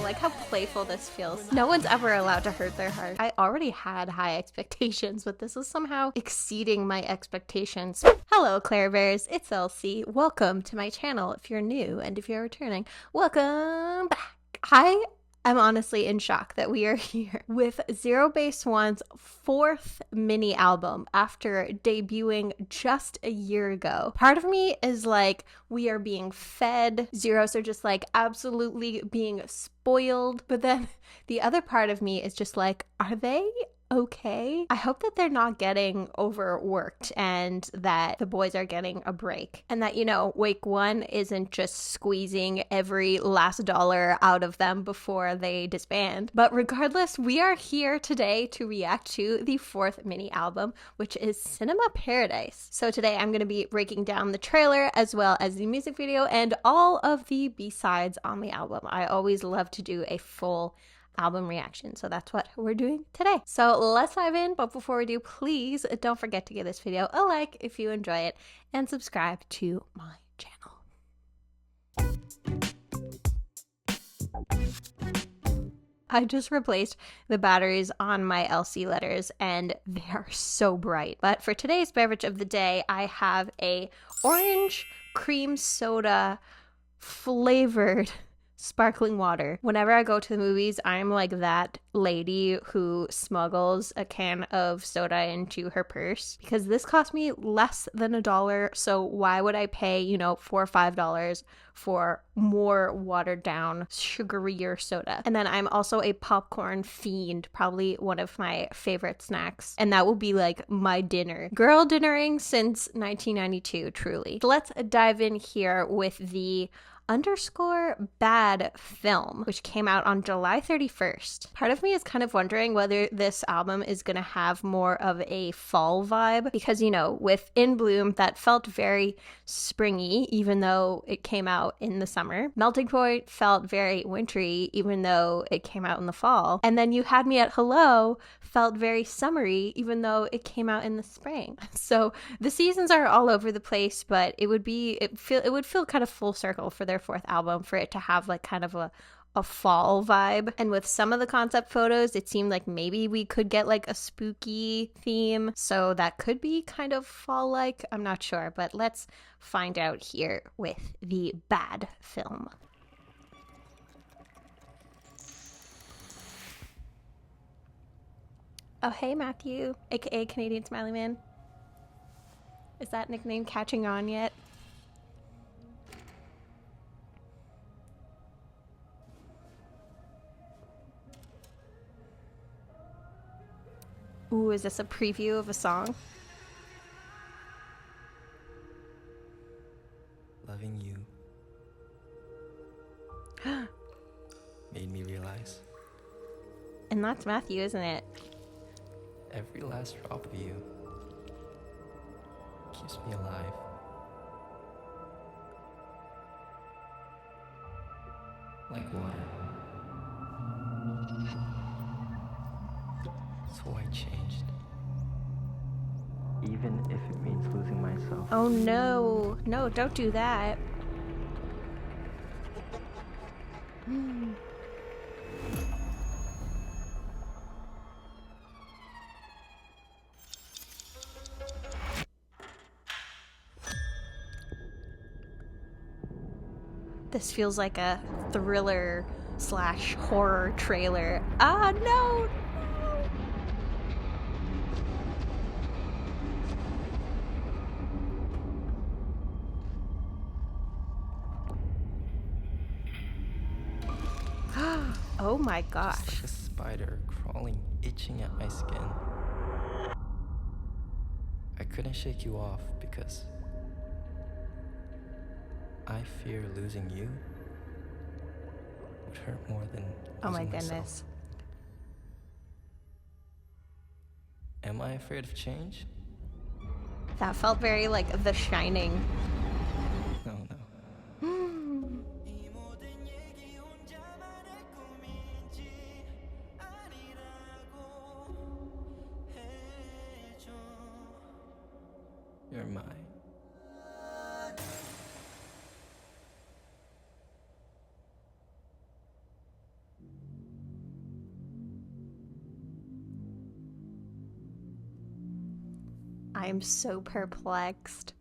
like how playful this feels. No one's ever allowed to hurt their heart. I already had high expectations, but this is somehow exceeding my expectations. Hello, Claire Bears. It's Elsie. Welcome to my channel if you're new, and if you're returning, welcome back. I'm honestly in shock that we are here with ZEROBASEONE's 4th mini album after debuting just a year ago. Part of me is like, we are being fed. Zeros are just like absolutely being spoiled. But then the other part of me is just like, are they okay? I hope that they're not getting overworked and that the boys are getting a break, and that, you know, Wake One isn't just squeezing every last dollar out of them before they disband. But regardless, we are here today to react to the 4th mini album, which is Cinema Paradise. So today I'm going to be breaking down the trailer as well as the music video and all of the B-sides on the album. I always love to do a full album reaction, so that's what we're doing today. So let's dive in, but before we do, please don't forget to give this video a like if you enjoy it and subscribe to my channel. I just replaced the batteries on my LC letters and they are so bright. But for today's beverage of the day, I have a orange cream soda flavored sparkling water. Whenever I go to the movies, I'm like that lady who smuggles a can of soda into her purse, because this cost me less than $1. So why would I pay, you know, $4 or $5 for more watered down, sugarier soda? And then I'm also a popcorn fiend, probably one of my favorite snacks. And that will be like my dinner. Girl dinnering since 1992, truly. So let's dive in here with the _bad film, which came out on July 31st. Part of me is kind of wondering whether this album is going to have more of a fall vibe, because, you know, with In Bloom, that felt very springy, even though it came out in the summer. Melting Point felt very wintry, even though it came out in the fall. And then You Had Me at Hello felt very summery, even though it came out in the spring. So the seasons are all over the place, but it would feel kind of full circle for their 4th album for it to have like kind of a fall vibe. And with some of the concept photos, it seemed like maybe we could get like a spooky theme, so that could be kind of fall like. I'm not sure, but let's find out here with the bad film. Oh, hey Matthew, aka Canadian Smiley Man. Is that nickname catching on yet? Ooh, is this a preview of a song? Loving you made me realize. And that's Matthew, isn't it? Every last drop of you keeps me alive. Like water. So I changed. Even if it means losing myself. Oh no. No, don't do that. This feels like a thriller / horror trailer. Ah, no! Oh my gosh. Just like a spider crawling, itching at my skin. I couldn't shake you off because I fear losing you would hurt more than Oh my losing goodness. myself. Am I afraid of change? That felt very like The Shining. No, no. You're mine. I am so perplexed.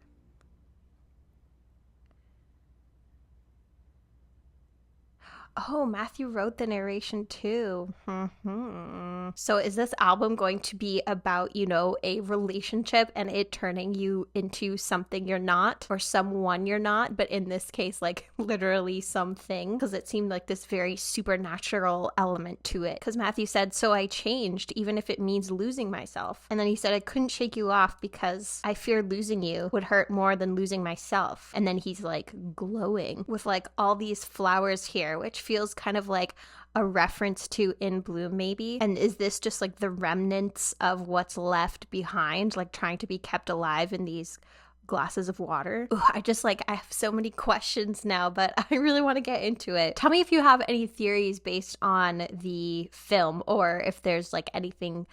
Oh, Matthew wrote the narration too. So is this album going to be about, you know, a relationship and it turning you into something you're not or someone you're not? But in this case, like literally something, because it seemed like this very supernatural element to it. Because Matthew said, so I changed, even if it means losing myself. And then he said, I couldn't shake you off because I feared losing you would hurt more than losing myself. And then he's like glowing with like all these flowers here, which feels kind of like a reference to In Bloom maybe. And is this just like the remnants of what's left behind, like trying to be kept alive in these glasses of water? Ooh, I have so many questions now, but I really want to get into it. Tell me if you have any theories based on the film, or if there's like anything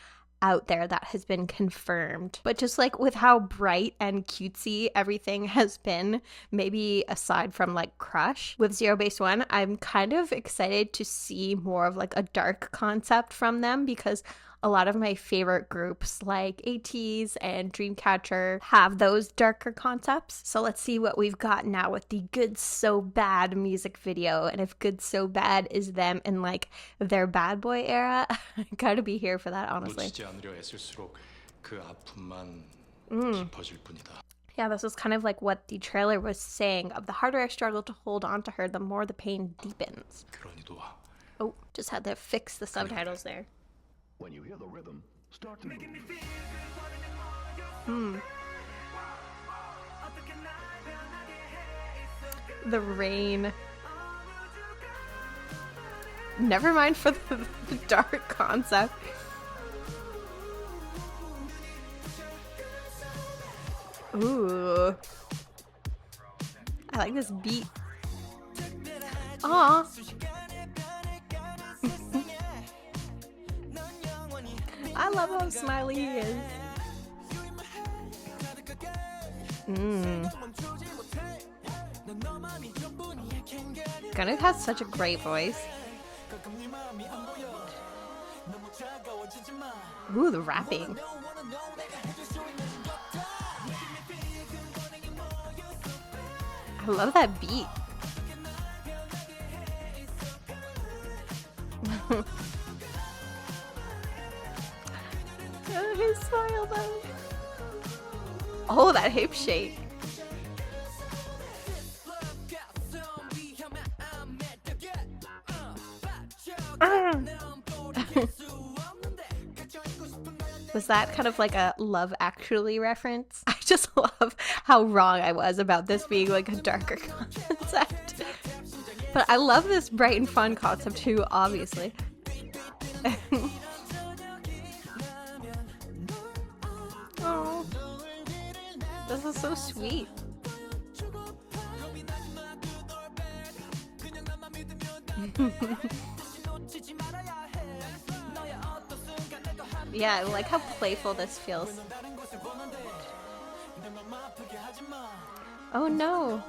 out there that has been confirmed. But just like with how bright and cutesy everything has been, maybe aside from like Crush, with ZEROBASEONE, I'm kind of excited to see more of like a dark concept from them, because a lot of my favorite groups like ATEEZ and Dreamcatcher have those darker concepts. So let's see what we've got now with the Good So Bad music video. And if Good So Bad is them in like their bad boy era, I gotta be here for that, honestly. Yeah, this is kind of like what the trailer was saying, of the harder I struggle to hold on to her, the more the pain deepens. Oh, just had to fix the subtitles there. When you hear the rhythm, start to move. The rain. Never mind for the dark concept. Ooh. I like this beat. Aw. I love how smiley he is. Gunnar has such a great voice. Ooh, the rapping. I love that beat. Oh, his smile though. Oh, that hip shake. Was that kind of like a Love Actually reference? I just love how wrong I was about this being like a darker concept. But I love this bright and fun concept too, obviously. Oh, this is so sweet. Yeah, I like how playful this feels. Oh no.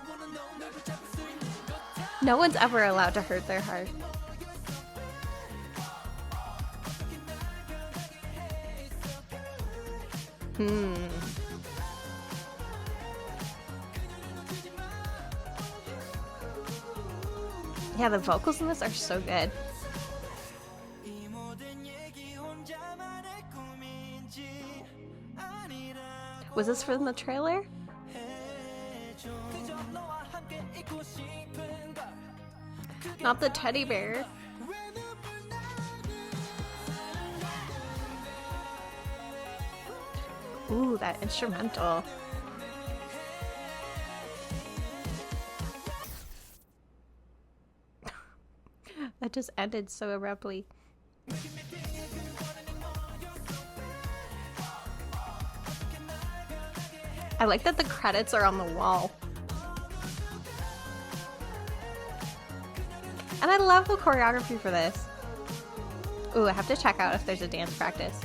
No one's ever allowed to hurt their heart. Yeah, the vocals in this are so good. Was this from the trailer? Not the teddy bear. Ooh, that instrumental. That just ended so abruptly. I like that the credits are on the wall. And I love the choreography for this. Ooh, I have to check out if there's a dance practice.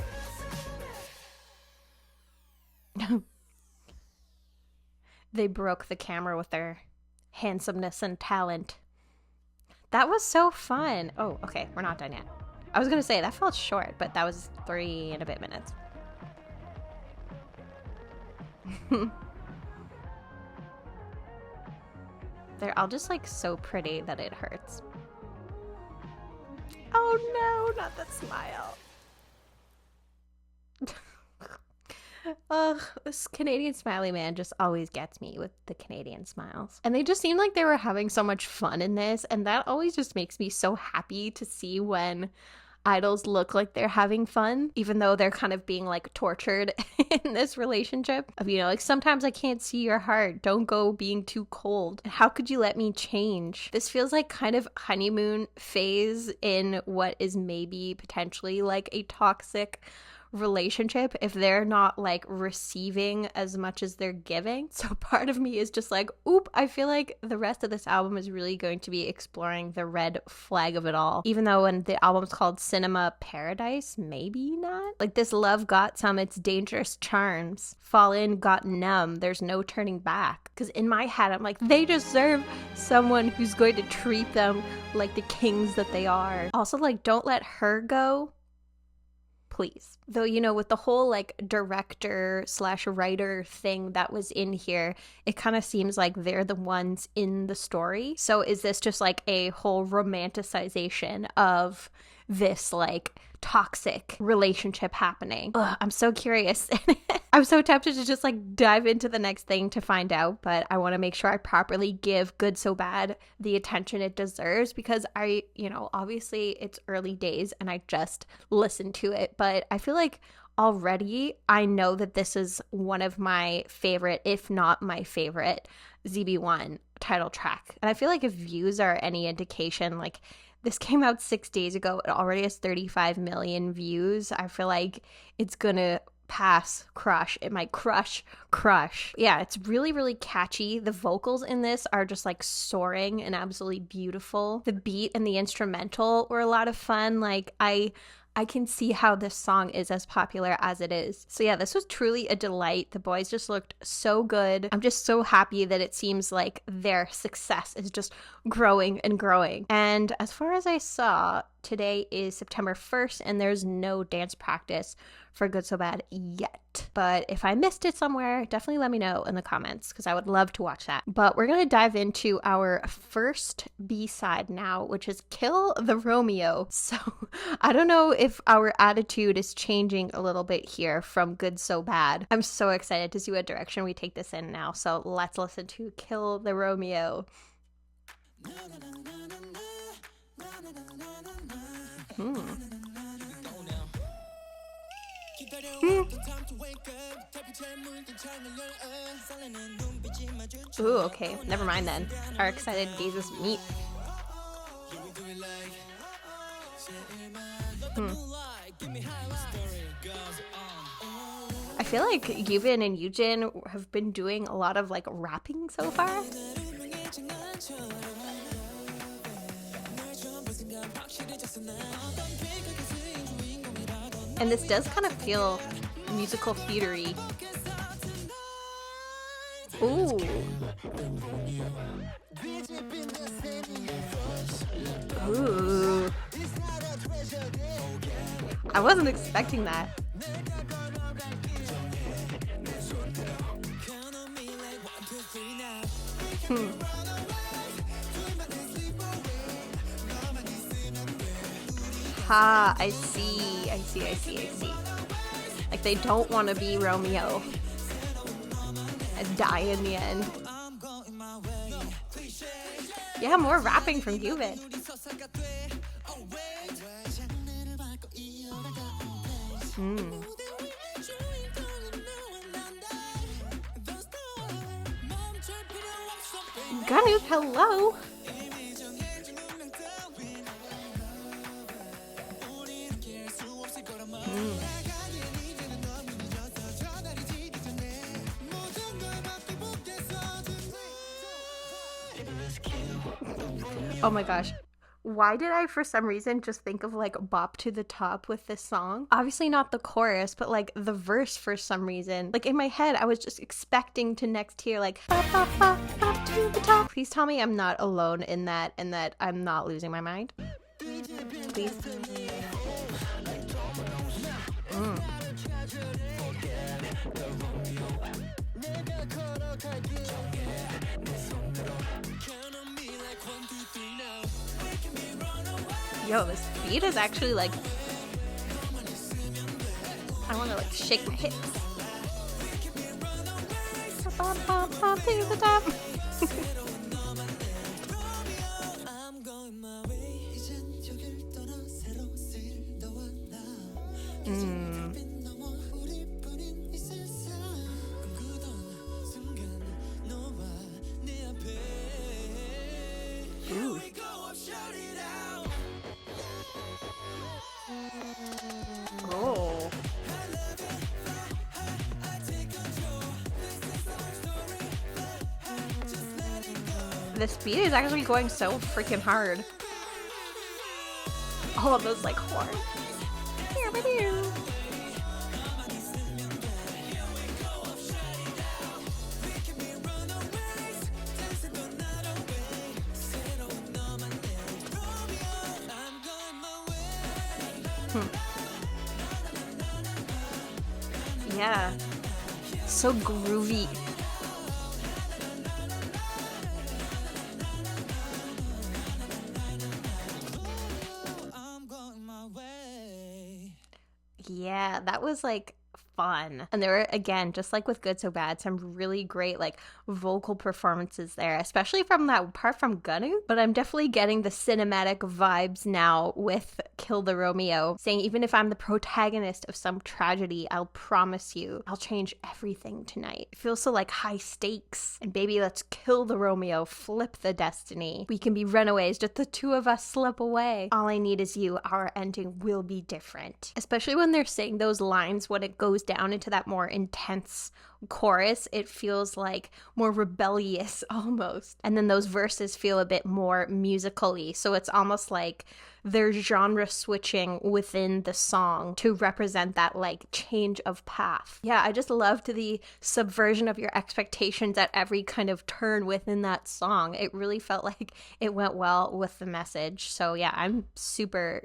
They broke the camera with their handsomeness and talent. That was so fun. Oh, okay, we're not done yet. I was gonna say, that felt short, but that was 3 and a bit minutes. They're all just like so pretty that it hurts. Oh no, not that smile. Ugh, this Canadian smiley man just always gets me with the Canadian smiles. And they just seemed like they were having so much fun in this, and that always just makes me so happy to see when idols look like they're having fun, even though they're kind of being like tortured in this relationship. Of, you know, like, sometimes I can't see your heart. Don't go being too cold. How could you let me change? This feels like kind of honeymoon phase in what is maybe potentially like a toxic relationship if they're not like receiving as much as they're giving. So part of me is just like, oop, I feel like the rest of this album is really going to be exploring the red flag of it all, even though when the album's called Cinema Paradise, maybe not. Like, this love got some its dangerous charms, fall in, got numb, there's no turning back. Because in my head I'm like, they deserve someone who's going to treat them like the kings that they are. Also, like, don't let her go, please. Though, you know, with the whole like director / writer thing that was in here, it kind of seems like they're the ones in the story. So is this just like a whole romanticization of this like toxic relationship happening? Ugh, I'm so curious. I'm so tempted to just like dive into the next thing to find out, but I want to make sure I properly give Good So Bad the attention it deserves, because I, you know, obviously it's early days and I just listened to it, but I feel like already I know that this is one of my favorite, if not my favorite, ZB1 title track. And I feel like if views are any indication, like, this came out 6 days ago. It already has 35 million views. I feel like it's gonna pass Crush. It might crush. Yeah, it's really, really catchy. The vocals in this are just like soaring and absolutely beautiful. The beat and the instrumental were a lot of fun. Like, I can see how this song is as popular as it is. So yeah, this was truly a delight. The boys just looked so good. I'm just so happy that it seems like their success is just growing and growing. And as far as I saw, today is September 1st and there's no dance practice for Good So Bad yet. But if I missed it somewhere, definitely let me know in the comments, because I would love to watch that. But we're going to dive into our first B-side now, which is Kill the Romeo. So I don't know if our attitude is changing a little bit here from Good So Bad. I'm so excited to see what direction we take this in now. So let's listen to Kill the Romeo. Ooh, okay, never mind then. Our excited gazes meet. I feel like Yubin and Yujin have been doing a lot of like rapping so far. And this does kind of feel musical theater-y. Ooh. Ooh. I wasn't expecting that. Ha, I see. Like, they don't want to be Romeo and die in the end. Yeah, more rapping from Yubin. Ganu, hello. Oh my gosh. Why did I, for some reason, just think of like Bop to the Top with this song? Obviously not the chorus, but like the verse for some reason. Like in my head, I was just expecting to next hear like bop, bop, bop, bop to the top. Please tell me I'm not alone in that and that I'm not losing my mind. Please. Yo, this beat is actually like, I want to like shake my hips. Bump, bump, bump to the top. Ooh. Oh. This beat is actually going so freaking hard. All of those like horns. Yeah, so groovy. Yeah, that was like fun. And there were, again, just like with Good So Bad, some really great like vocal performances there, especially from that part from Gunu. But I'm definitely getting the cinematic vibes now with Kill the Romeo, saying even if I'm the protagonist of some tragedy, I'll promise you I'll change everything tonight. It feels so like high stakes. And baby, let's kill the Romeo, flip the destiny. We can be runaways, just the two of us slip away. All I need is you, our ending will be different. Especially when they're saying those lines, when it goes down into that more intense chorus, it feels like more rebellious almost. And then those verses feel a bit more musically, so it's almost like they're genre switching within the song to represent that like change of path. Yeah, I just loved the subversion of your expectations at every kind of turn within that song. It really felt like it went well with the message. So yeah, I'm super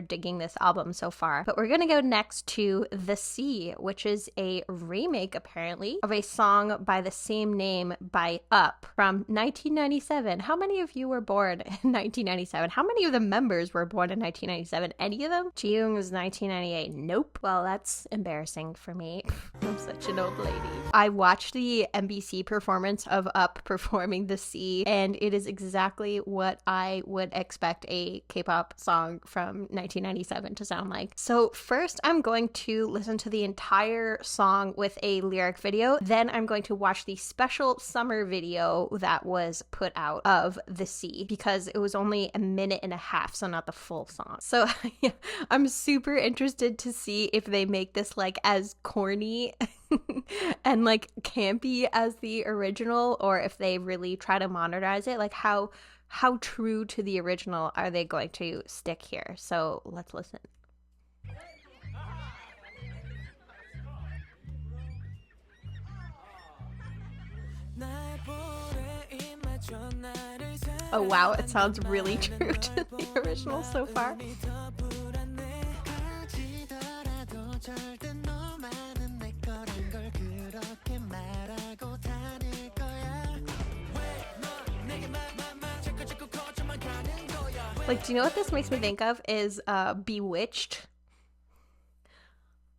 digging this album so far. But we're gonna go next to The Sea, which is a remake apparently of a song by the same name by Up from 1997. How many of you were born in 1997? How many of the members were born in 1997? Any of them? Jiyoung was 1998. Nope. Well, that's embarrassing for me. I'm such an old lady. I watched the MBC performance of Up performing The Sea, and it is exactly what I would expect a K-pop song from 1997 to sound like. So first, I'm going to listen to the entire song with a lyric video. Then I'm going to watch the special summer video that was put out of The Sea, because it was only a minute and a half, so not the full song. So yeah, I'm super interested to see if they make this like as corny and like campy as the original, or if they really try to modernize it. Like how true to the original are they going to stick here? So let's listen. Oh wow, it sounds really true to the original so far. Like, do you know what this makes me think of is Bewitched?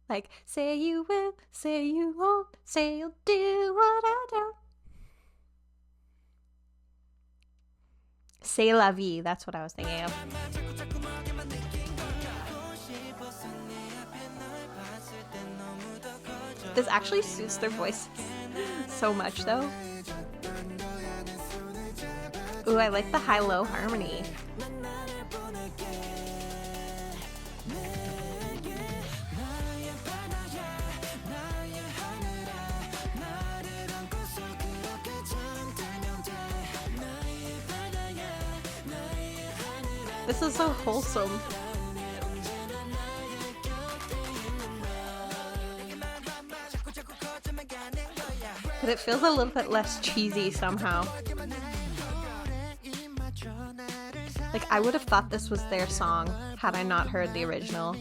Like, say you will, say you won't, say you'll do what I don't. C'est la vie, that's what I was thinking of. This actually suits their voices so much though. Ooh, I like the high-low harmony. This is so wholesome. But it feels a little bit less cheesy somehow. Like, I would have thought this was their song had I not heard the original.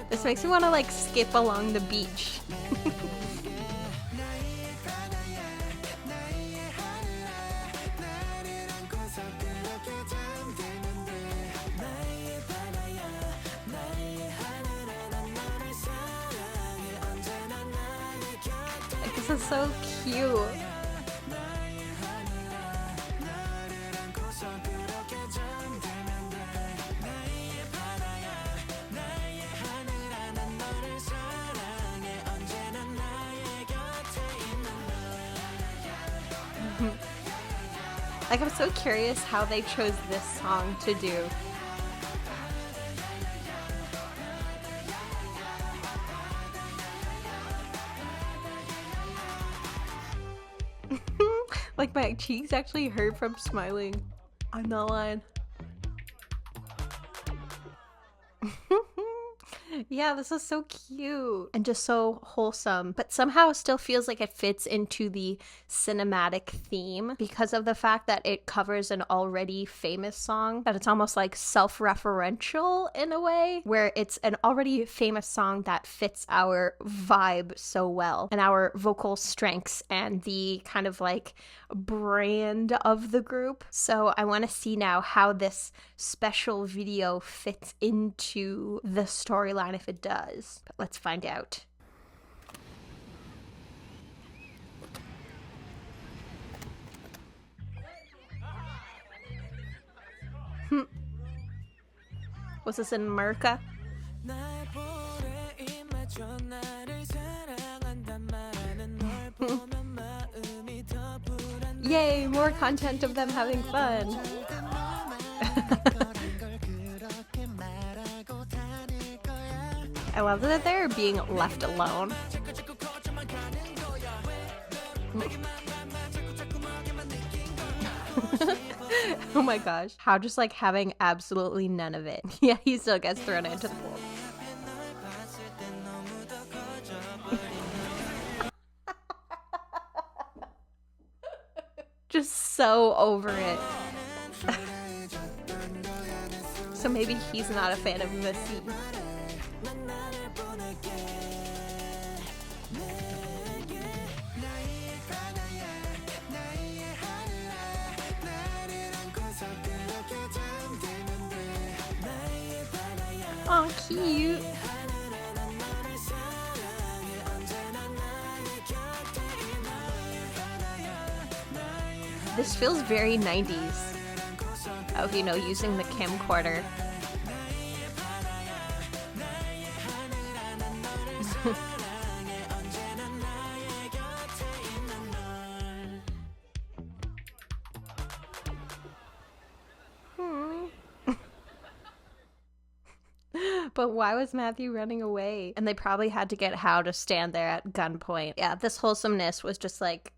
This makes me want to like skip along the beach. Like, this is so cute. Like, I'm so curious how they chose this song to do. Like, my cheeks actually hurt from smiling. I'm not lying. Yeah, this is so cute and just so wholesome, but somehow still feels like it fits into the cinematic theme because of the fact that it covers an already famous song, that it's almost like self-referential in a way, where it's an already famous song that fits our vibe so well and our vocal strengths and the kind of like brand of the group. So I want to see now how this special video fits into the storyline, if it does. But let's find out. Was this in America? Yay, more content of them having fun. I love that they're being left alone. Oh my gosh. How just like having absolutely none of it. Yeah, he still gets thrown into the pool. Just so over it. So maybe he's not a fan of the sea. Aw, cute. This feels very 90s. Oh, you know, using the camcorder. But why was Matthew running away? And they probably had to get How to stand there at gunpoint. Yeah, this wholesomeness was just like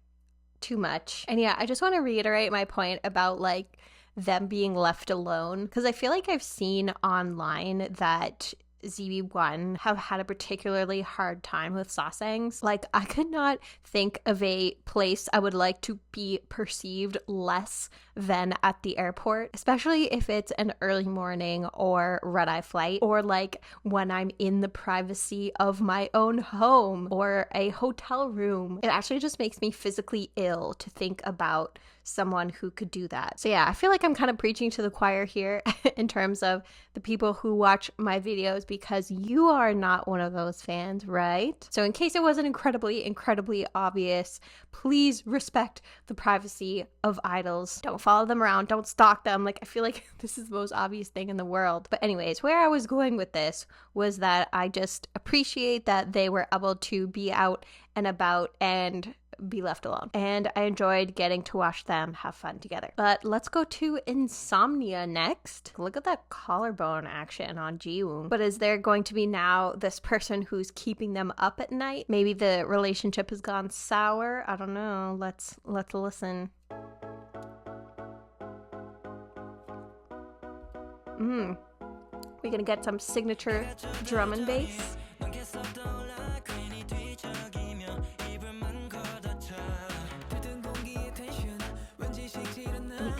too much. And yeah, I just want to reiterate my point about like them being left alone, because I feel like I've seen online that ZB1 have had a particularly hard time with sasaengs. Like, I could not think of a place I would like to be perceived less than at the airport, especially if it's an early morning or red-eye flight, or like when I'm in the privacy of my own home or a hotel room. It actually just makes me physically ill to think about someone who could do that. So yeah, I feel like I'm kind of preaching to the choir here in terms of the people who watch my videos, because you are not one of those fans, right? So in case it wasn't incredibly obvious, please respect the privacy of idols. Don't follow them around, don't stalk them. Like, I feel like this is the most obvious thing in the world. But anyways, where I was going with this was that I just appreciate that they were able to be out and about and be left alone. And I enjoyed getting to watch them have fun together. But let's go to Insomnia next. Look at that collarbone action on Jiwoong. But is there going to be now this person who's keeping them up at night? Maybe the relationship has gone sour? I don't know. Let's listen. We're gonna get some signature drum and bass.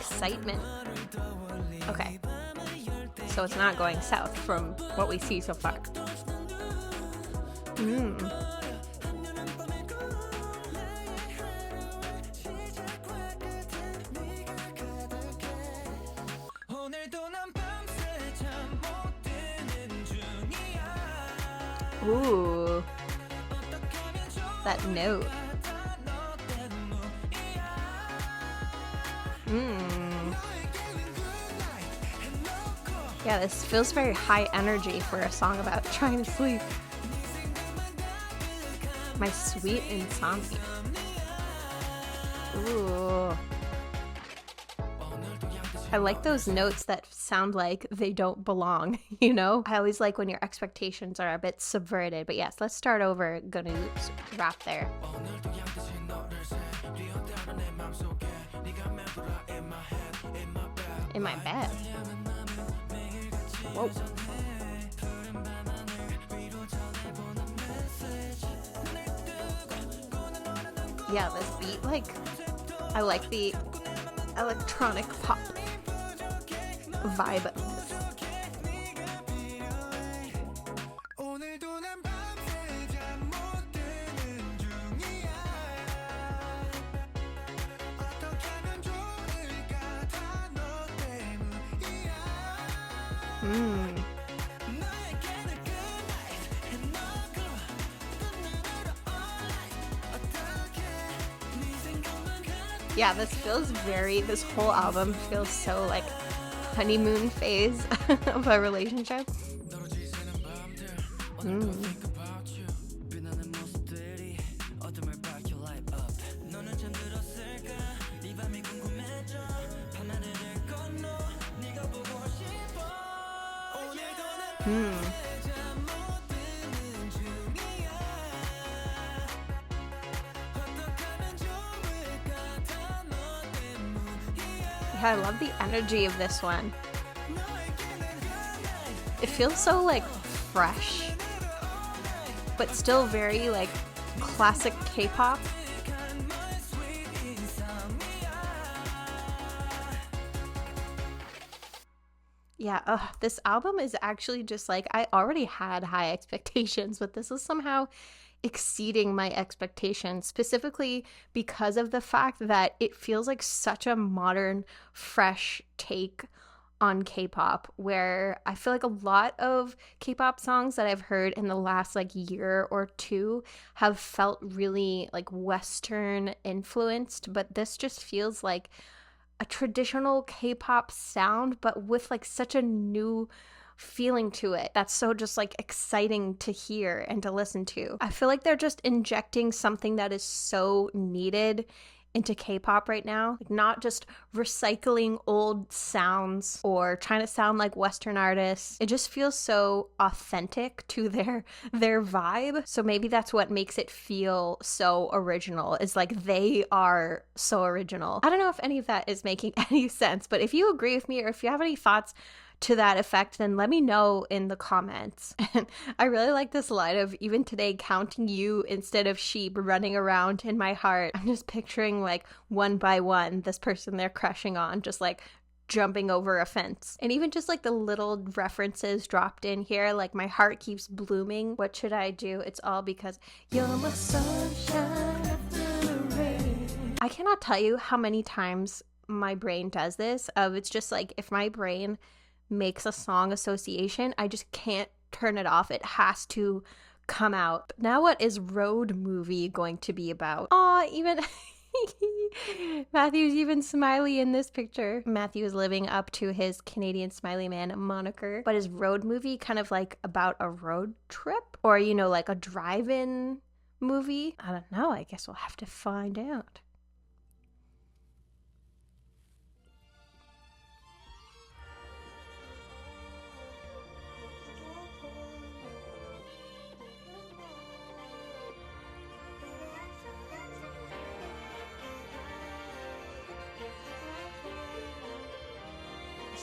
excitement. Okay. So it's not going south from what we see so far. Ooh. That note. Yeah, this feels very high energy for a song about trying to sleep. My sweet insomnia. Ooh. I like those notes that sound like they don't belong, you know? I always like when your expectations are a bit subverted. But yes, let's start over. Gonna wrap there. In my bed. Whoa. Yeah, this beat, like, I like the electronic pop vibe of this. Yeah, this whole album feels so like honeymoon phase of a relationship. Yeah, I love the energy of this one. It feels so like fresh, but still very like classic K-pop. Yeah, this album is actually just like, I already had high expectations, but this is somehow exceeding my expectations, specifically because of the fact that it feels like such a modern, fresh take on K-pop, where I feel like a lot of K-pop songs that I've heard in the last like year or two have felt really like Western influenced, but this just feels like a traditional K-pop sound, but with like such a new feeling to it that's so just like exciting to hear and to listen to. I feel like they're just injecting something that is so needed into K-pop right now, like not just recycling old sounds or trying to sound like Western artists. It just feels so authentic to their vibe. So maybe that's what makes it feel so original, is like they are so original. I don't know if any of that is making any sense, but if you agree with me or if you have any thoughts to that effect, then let me know in the comments. And I really like this line of, even today, counting you instead of sheep running around in my heart. I'm just picturing like one by one this person they're crushing on just like jumping over a fence. And even just like the little references dropped in here, like my heart keeps blooming, what should I do? It's all because you're my sunshine after the rain. I cannot tell you how many times my brain does this. It's just like, if my brain makes a song association, I just can't turn it off. It has to come out. Now what is Road Movie going to be about? Even Matthew's even smiley in this picture. Matthew is living up to his Canadian Smiley Man moniker. But is Road Movie kind of like about a road trip? Or, you know, like a drive-in movie? I don't know. I guess we'll have to find out.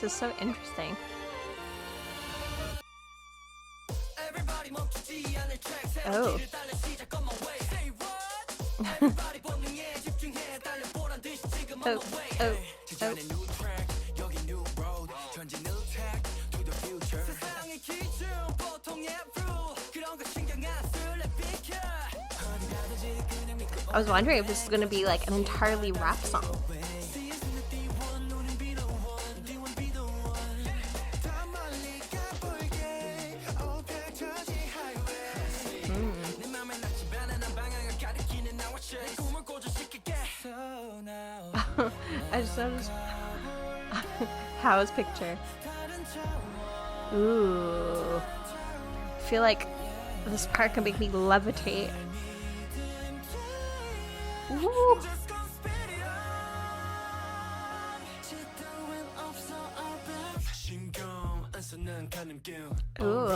This is so interesting. Oh. Oh. I was wondering if this is gonna be like an entirely rap song. I just noticed How's picture. Ooh. I feel like this part can make me levitate. Ooh. Ooh.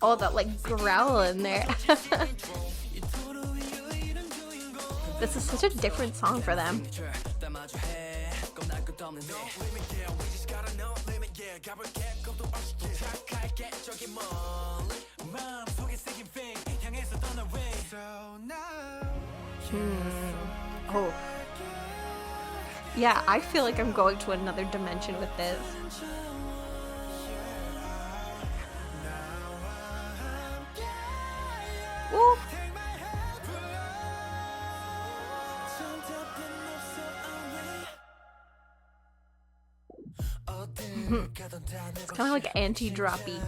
Oh, that like growl in there. This is such a different song for them. Oh. Yeah, I feel like I'm going to another dimension with this. Ooh. It's kind of like anti-droppy.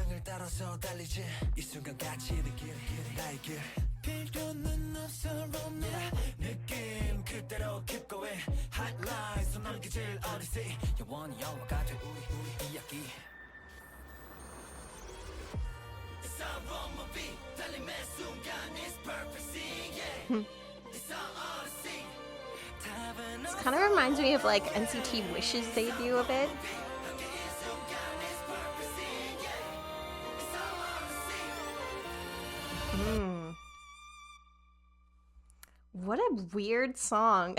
This kind of reminds me of like NCT Wishes they do a bit. What a weird song.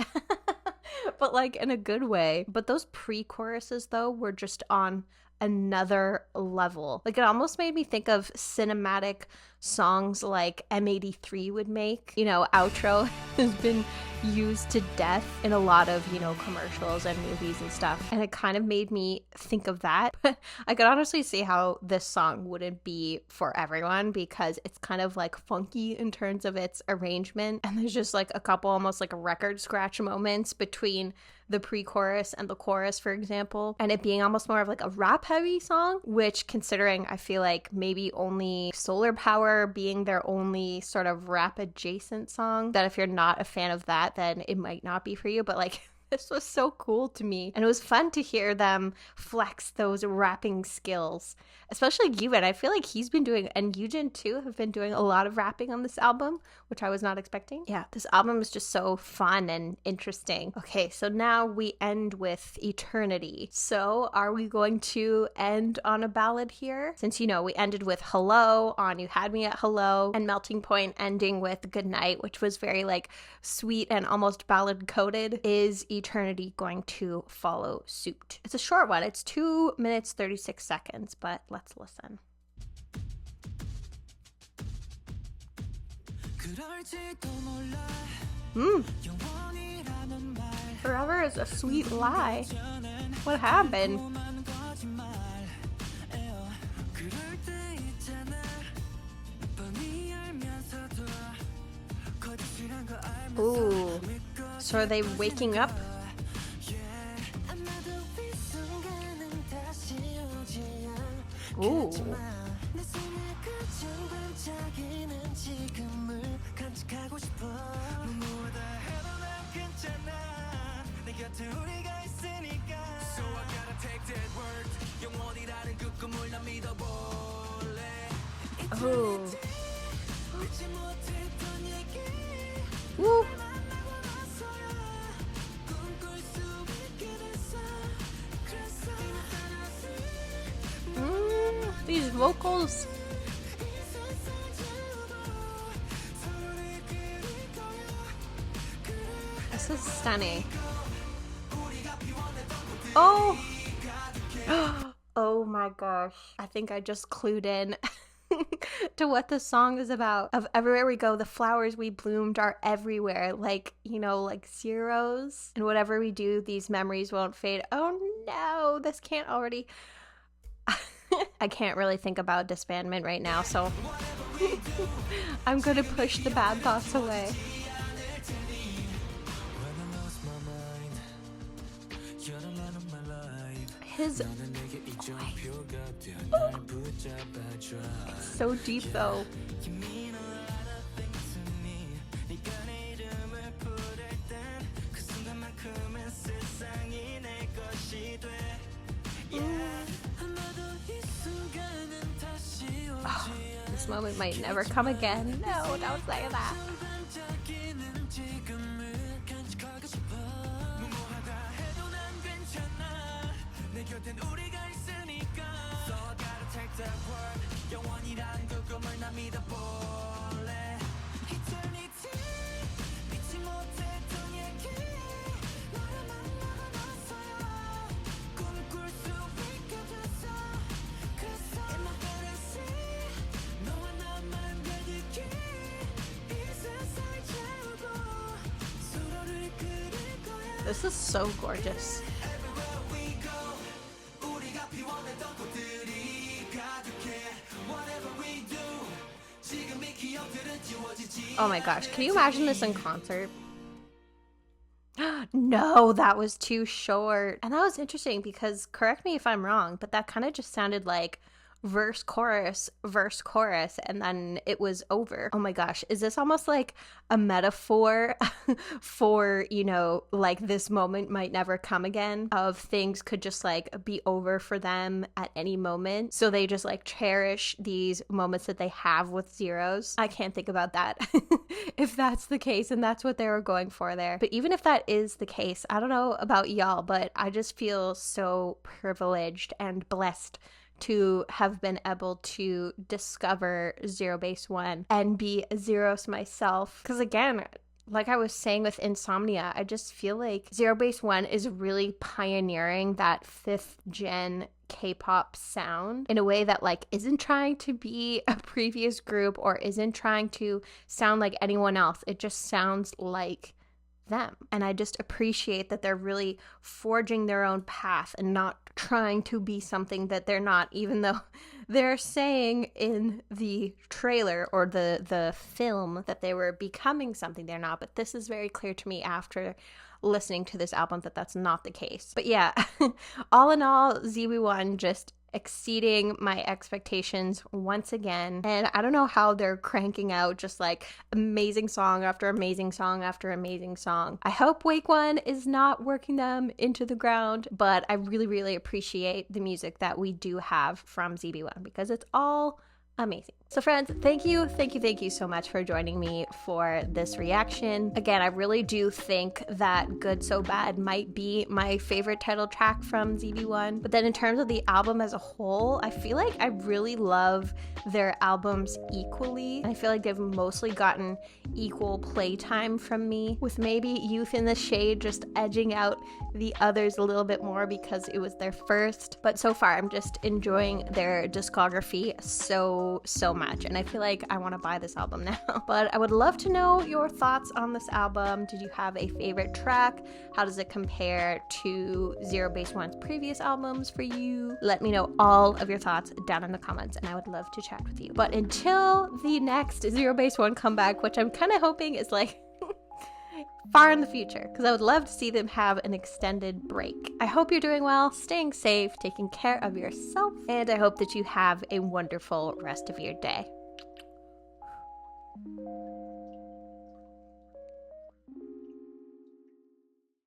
But like in a good way. But those pre-choruses though were just on another level. Like it almost made me think of cinematic songs like M83 would make. You know, outro has been used to death in a lot of, you know, commercials and movies and stuff. And it kind of made me think of that. But I could honestly see how this song wouldn't be for everyone because it's kind of like funky in terms of its arrangement. And there's just like a couple almost like record scratch moments between the pre-chorus and the chorus, for example, and it being almost more of like a rap heavy song, which considering I feel like maybe only Solar Power being their only sort of rap adjacent song, that if you're not a fan of that, then it might not be for you. But like this was so cool to me, and it was fun to hear them flex those rapping skills, especially Yujin. I feel like he's been doing, and Yujin too have been doing a lot of rapping on this album, which I was not expecting. Yeah, this album is just so fun and interesting. Okay, so now we end with Eternity. So are we going to end on a ballad here? Since, you know, we ended with Hello on You Had Me at Hello, and Melting Point ending with Goodnight, which was very like sweet and almost ballad coded. Is Eternity going to follow suit? It's a short one. It's 2 minutes 36 seconds, but let's listen. Forever is a sweet lie. What happened? Ooh. So are they waking up? Ooh. Oh. Woo. These vocals. This is stunning. Oh! Oh my gosh. I think I just clued in to what the song is about. Of everywhere we go, the flowers we bloomed are everywhere. Like, you know, like zeros. And whatever we do, these memories won't fade. Oh no, this can't already... I can't really think about disbandment right now, so I'm gonna push the bad thoughts away. His voice. It's so deep though. Oh, this moment might never come again. No, don't say that. This is so gorgeous. Oh my gosh, can you imagine this in concert? No, that was too short. And that was interesting because, correct me if I'm wrong, but that kind of just sounded like verse, chorus, and then it was over. Oh my gosh, is this almost like a metaphor for, you know, like this moment might never come again, of things could just like be over for them at any moment, so they just like cherish these moments that they have with zeros? I can't think about that if that's the case and that's what they were going for there. But even if that is the case, I don't know about y'all, but I just feel so privileged and blessed to have been able to discover ZEROBASEONE and be a Zeros myself. Because again, like I was saying with Insomnia, I just feel like ZEROBASEONE is really pioneering that 5th gen K-pop sound in a way that like isn't trying to be a previous group or isn't trying to sound like anyone else. It just sounds like them. And I just appreciate that they're really forging their own path and not trying to be something that they're not, even though they're saying in the trailer or the film that they were becoming something they're not. But this is very clear to me after listening to this album that that's not the case. But yeah, all in all, ZEROBASEONE just exceeding my expectations once again. And I don't know how they're cranking out just like amazing song after amazing song after amazing song. I hope Wake One is not working them into the ground, but I really, really appreciate the music that we do have from ZEROBASEONE because it's all amazing. So friends, thank you so much for joining me for this reaction. Again, I really do think that Good So Bad might be my favorite title track from ZEROBASEONE. But then in terms of the album as a whole, I feel like I really love their albums equally. And I feel like they've mostly gotten equal playtime from me, with maybe Youth in the Shade just edging out the others a little bit more because it was their first. But so far, I'm just enjoying their discography so much, and I feel like I want to buy this album now. But I would love to know your thoughts on this album. Did you have a favorite track? How does it compare to ZEROBASEONE's previous albums for you? Let me know all of your thoughts down in the comments, and I would love to chat with you. But until the next ZEROBASEONE comeback, which I'm kind of hoping is like far in the future, because I would love to see them have an extended break. I hope you're doing well, staying safe, taking care of yourself, and I hope that you have a wonderful rest of your day.